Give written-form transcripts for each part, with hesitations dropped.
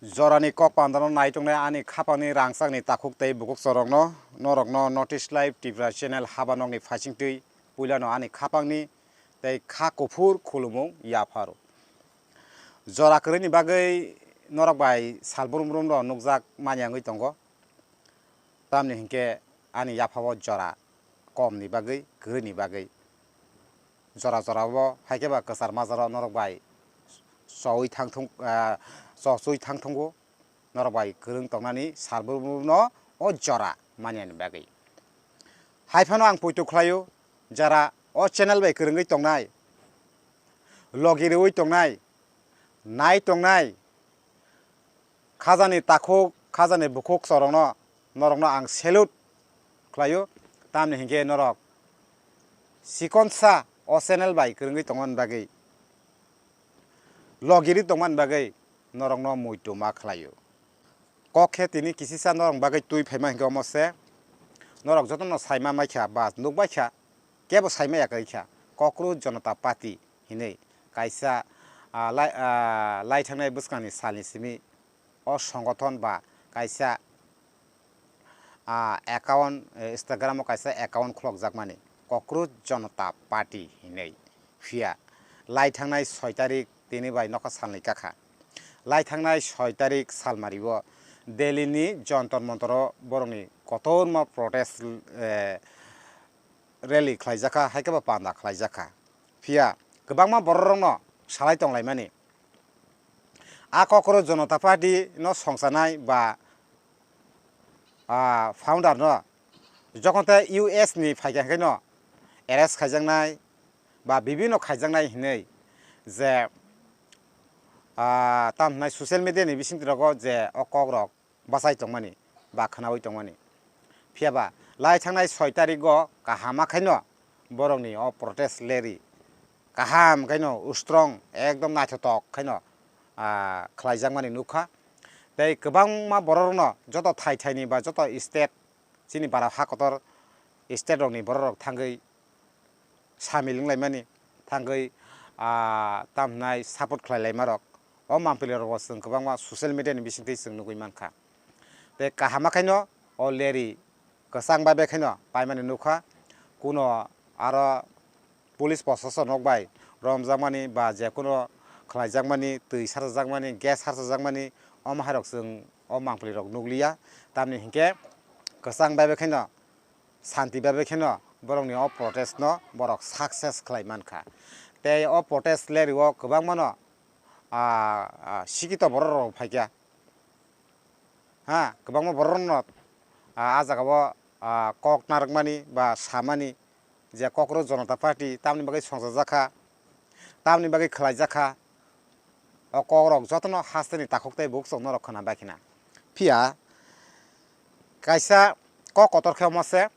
Jorani kok pandano naitongne ani khapani rangsakni takuk tei bukuk sorokno norokno notice live Tripura channel habanongni phasingtui puilano ani khapangni tei kha kufur khulumung yapharu jora kwrwini bagui norok bai salbrum rum ro nukjak maniangui tongo tamni hinkhe ani yaphao jora komni bagui kwrwini bagui jora bo haikeba kwsar majaro norok bai soi thangthung soi thangthungo norok bai kwrwng tongnani salbrum no o jora maniani bagui haifano ang poito khlaio jara o channel bai kwrwngui tongnai logirui tongnai nai tongnai khajani takhuk khajani bukuk sorokno norokno ang salute khlaio tamni hinkhe norok sikonsa o channel bai kwrwngui tongman bagui logiri tongman bagui norokno muituma khlaio kokhe tini kisisa norok bagui tui phaima hinkhe omose norok jotono saima maikha ba nukbaikha kebo saima yakaikha Cockroach Janata Party hinui kaisa lai thangnai bwskangni salni simi o সংগঠন ba kaisa account Instagram o kaisa account khulokjakmani Cockroach Janata Party hinui phia lai thangnai 6 tarik tini bai nokha salni kakha lai thangnai 6 tarik salmario Delhi ni Jantar Mantar boroni kotorma protest rally khlaijaka haikaba panda khlaijaka phia kwbangma bororokno salai tonglaimani Cockroach Janata Party no songsanai ba founder no jokonte US ni phaikha no arrest khaijaknai ba bibino khaijaknai hinui je tamnai social media ni bisingtrogo je o kogrok basai tongmani ba khanawi tongmani phiaba lai thangnai 6 tarigo kahama khaino borokni o protest rally kaham khaino strong ekdom naithotok khaino khlaijakmani nukha tei kwbangma borokno joto thai ba joto state chini bara hakotor state rokni borok thangui samilinglaimani thangui tamnai support khlailaimarok o mampilirok जों kwbangma social media ni bisingtwi जों nugui mankha tei kahama khaino o rally kwchang ba bekhaino paimani nukha kuno aro police proshashan rok bai romjakmani ba jekono khlaijakmani tui sarjakmani gas sarjakmani o maharok जों o mangpilirok nukliya tamni hinkhe kwchang ba bekhaino shanti ba bekhaino borokni o protest no borok success khlai mankha tei o protest rally o kwbangma no sikito borok phaikya kwbangma borok no jagao kok narakmani ba samani je Cockroach Janata Party tamni bagai songjaka tamni bagai khlaijaka o kokrok jotono hasteni takhuktai buksok norok khana bakhina phia kaisa kok kotor khemose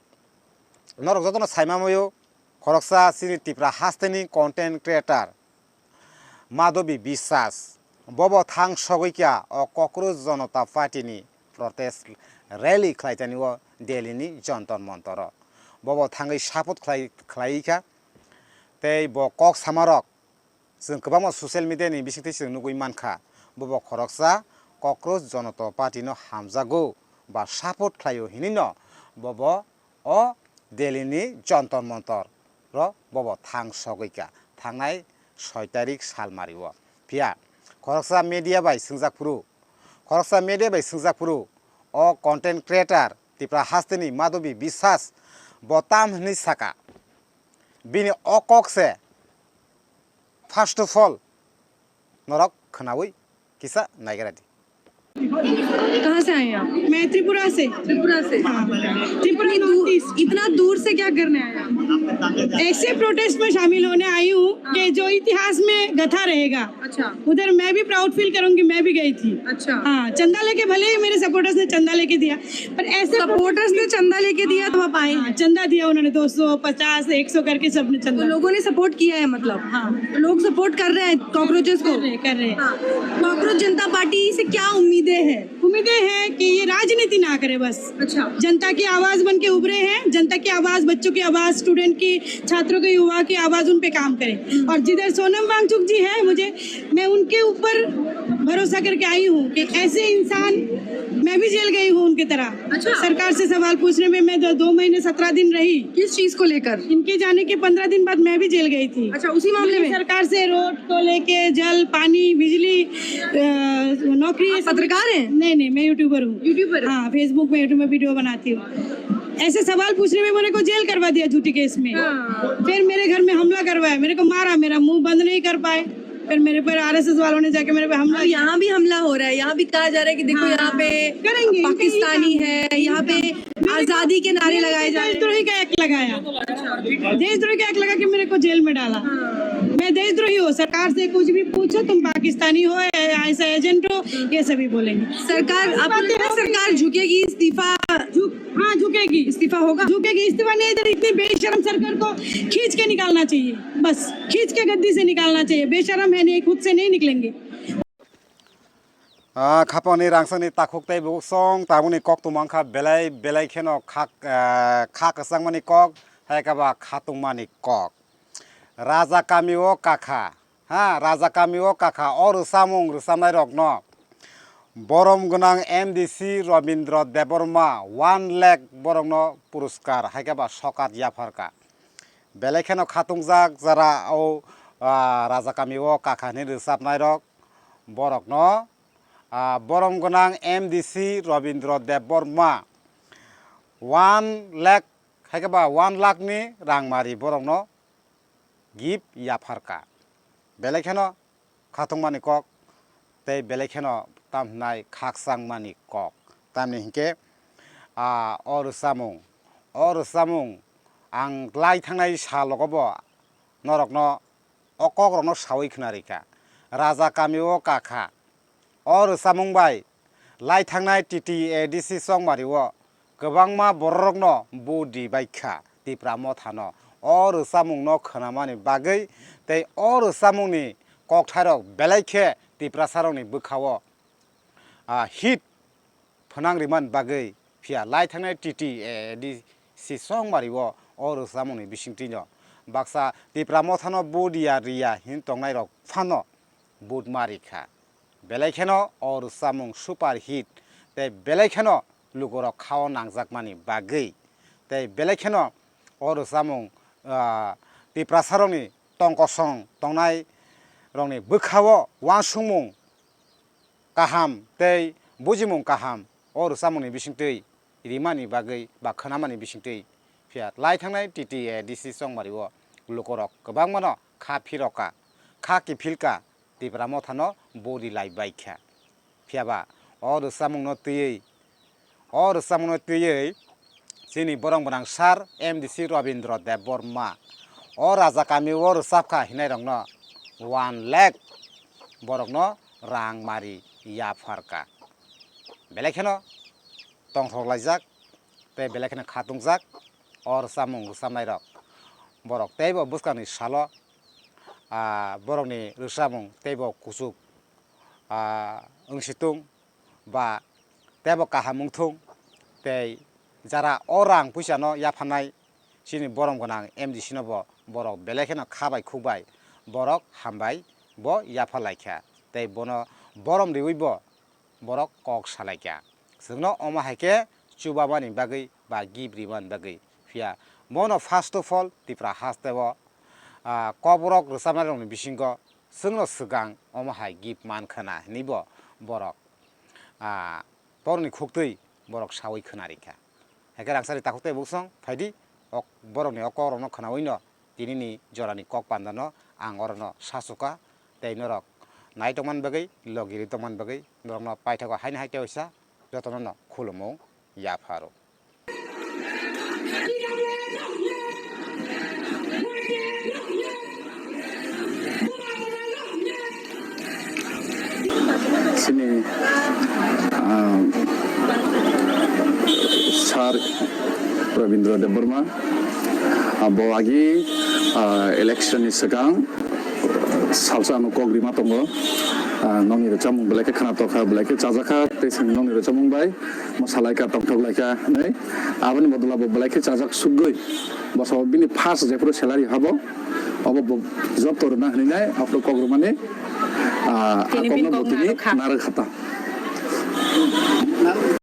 norok jotono saimamoyo khoroksa sini Tripura hasteni content creator Madhabi Biswas bobo thang sogoikya o Cockroach Janata Party ni protest rally khlaitani o Delhi ni Jantar Mantar bobo thangui support khlaika tei bo kok samarok जों kwbangma social media ni bisingtwi जों nugui mankha bobo khoroksa Cockroach Janata Party no hamjago ba support khlaio hini no bobo o Delhi ni Jantar Mantar ro bobo thang sogoika thangnai 6 tarik salmario phia khoroksa media bai sungjakpuru o content creator Tripura hasteni Madhabi Biswas botam hni saka bini o kokse first of all norok khanawi kisa naigaradi कहाँ से आए हैं आप? मैं त्रिपुरा से हाँ। Tripura north east. इतना दूर से क्या करने आए आप? ऐसे प्रोटेस्ट में शामिल होने आई हूँ कि जो इतिहास में गथा रहेगा। अच्छा उधर मैं भी प्राउड फील करूंगी, मैं भी गई थी। अच्छा हाँ, चंदा लेके, भले ही मेरे सपोर्टर्स ने चंदा लेके दिया, पर ऐसे सपोर्टर्स ने चंदा लेके दिया तो आप आए हैं? चंदा दिया उन्होंने 250 100 करके सबने तो चंदा। लोगों ने सपोर्ट किया है मतलब? हाँ। तो लोग सपोर्ट कर रहे हैं कॉकरोचेस को? कर रहे हैं। कॉकरोच जनता पार्टी से क्या उम्मीदें हैं? उम्मीदें गए हैं कि ये राजनीति ना करे बस। अच्छा। जनता की आवाज बन के उभरे हैं, जनता की आवाज, बच्चों की आवाज, स्टूडेंट की, छात्रों की, युवा की आवाज, उन पे काम करें। और जिधर सोनम वांगचुक जी है, मैं उनके ऊपर भरोसा करके आई हूँ कि ऐसे इंसान, मैं भी जेल गई हूँ उनकी तरह। अच्छा। सरकार से सवाल पूछने में मैं 2 महीने 17 दिन रही। किस चीज को लेकर? इनके जाने के 15 दिन बाद मैं भी जेल गई थी। अच्छा, उसी मामले में? सरकार से रोड को लेके, जल, पानी, बिजली, नौकरी। आप पत्रकार हैं? नहीं, मैं यूट्यूबर हूँ। यूट्यूबर? हाँ, फेसबुक में, यूट्यूब में वीडियो बनाती हूँ। ऐसे सवाल पूछने में मेरे को जेल करवा दिया झूठी केस में। हाँ। फिर मेरे घर में हमला करवाया, मेरे को मारा, मेरा मुंह बंद नहीं कर पाए। फिर मेरे पर RSS वालों ने जाके मेरे पे हमला और यहाँ भी हमला हो रहा है, यहाँ भी कहा जा रहा है कि देखो हाँ, यहाँ पे करेंगे, पाकिस्तानी है, यहाँ पे आजादी के नारे लगाए जा रहे हैं। देशद्रोही का एक्ट लगाया, देशद्रोही का एक्ट लगा के मेरे को जेल में डाला। मैं देशद्रोही हूँ, सरकार से कुछ भी पूछो, तुम पाकिस्तानी हो, ऐसा एजेंट हो, ये सभी बोलेंगे। सरकार, आपको लगता है सरकार झुकेगी, इस्तीफा? हाँ, झुकेगी, इस्तीफा होगा? झुकेगी। इस्तीफा नहीं, इधर इतनी बेशरम सरकार को खींच के निकालना चाहिए, बस खींच के गद्दी से निकालना चाहिए। बेशरम है, नहीं, खुद से नहीं निकलेंगे। खापनि रांसनि ताखुकtai buksong tabuni kok tumangkha belai kheno kha kasangmani kok haikaba khatungmani kok raja kamio kakha raja kamio kakha or samung rusamai rokno borom gunang MDC Robindra Deborma 1 lakh borongno puruskar haikaba sokat yafarka belai kheno khatungjak jara o raja kamio kakha ni rusapnai rok borokno Borom gonang MDC Robindra Deborma 1 lakh haikaba 1 lakh ni rangmari borokno give yafarka belekheno khatungmani kok tei belekheno tamhnai khaksangmani kok tamni hinke or samung ang lai thangnai salogobo norokno okokrokno sawi khonarika raja kamio kakha or samungbai lai thangnai TTADC songmariwo gobangma borokno bodi baikha tipramo thano or samungno khonamani bagui tei or samungni kokthairok belaikhe tiprasarokni bukhawo hit phonangriman bagui phia lai thangnai TTADC songmariwo or samungni bisingtino baksa tipramo thano bodia ria hin tongnai rok phano budmarikha belaikeno or samung super hit tei belaikeno lugoro khao nangjakmani bagui tei belaikeno or samung tiprasaroni tongkosong tongnai rongni bukhao wansungmung kaham tei bujimung kaham or samungni bisingtui rimani bagui ba khonamani bisingtui phia lai thangnai TTADC songmariwo lukorok gobangmano kha phiroka kha kifilka tipramo thano bodi lai baikha phiaba or samungno tui sini borong borang sar MDC Robindra Deborma or raja kami or sapkha hinai rongno 1 lakh borokno rang mari yafarka belekheno tongthok laijak tei belekheno khatungjak or samung samnai rok borok teibo buskani salo borokni rusamung teibo kusuk ungsitung ba teibo kahamungthung tei jara orang puisano yafanai sini borom gonang MDC no bo borok belekheno khabai khukbai borok hambai bo yafalaikha tei bono borom riwibo borok kok salaikha sungno oma haike chubabani bagui ba gibriban bagui phia mono first of all tipra hastebo koborok rusamnai bisingo sungno sugang oma hai gip mankhana nibo borok borni khuktui borok sawi khonarikha haike rangsari takuktai buksong phaidi borokni okorokno khonawino tinini jorani kok pandano ang orono sasuka tei norok naitokman bagui logiri tongman bagui norokno paithako haini haite oisa jotono khulumung yafaro sini Sar Robindra Deborma bawagi election ni segang salsa no kogrima tongo nong ni chamung belai ke khana tokha belai ke chajaka tesing nong ni chamung bai masalai ka tokthok laika nei aboni bodla bo belai ke chajak sugoi basa bini fast je puro salary habo obo job tor na hni nai apro kogro mane Tini bin akongna kog botini naru kha. naru khata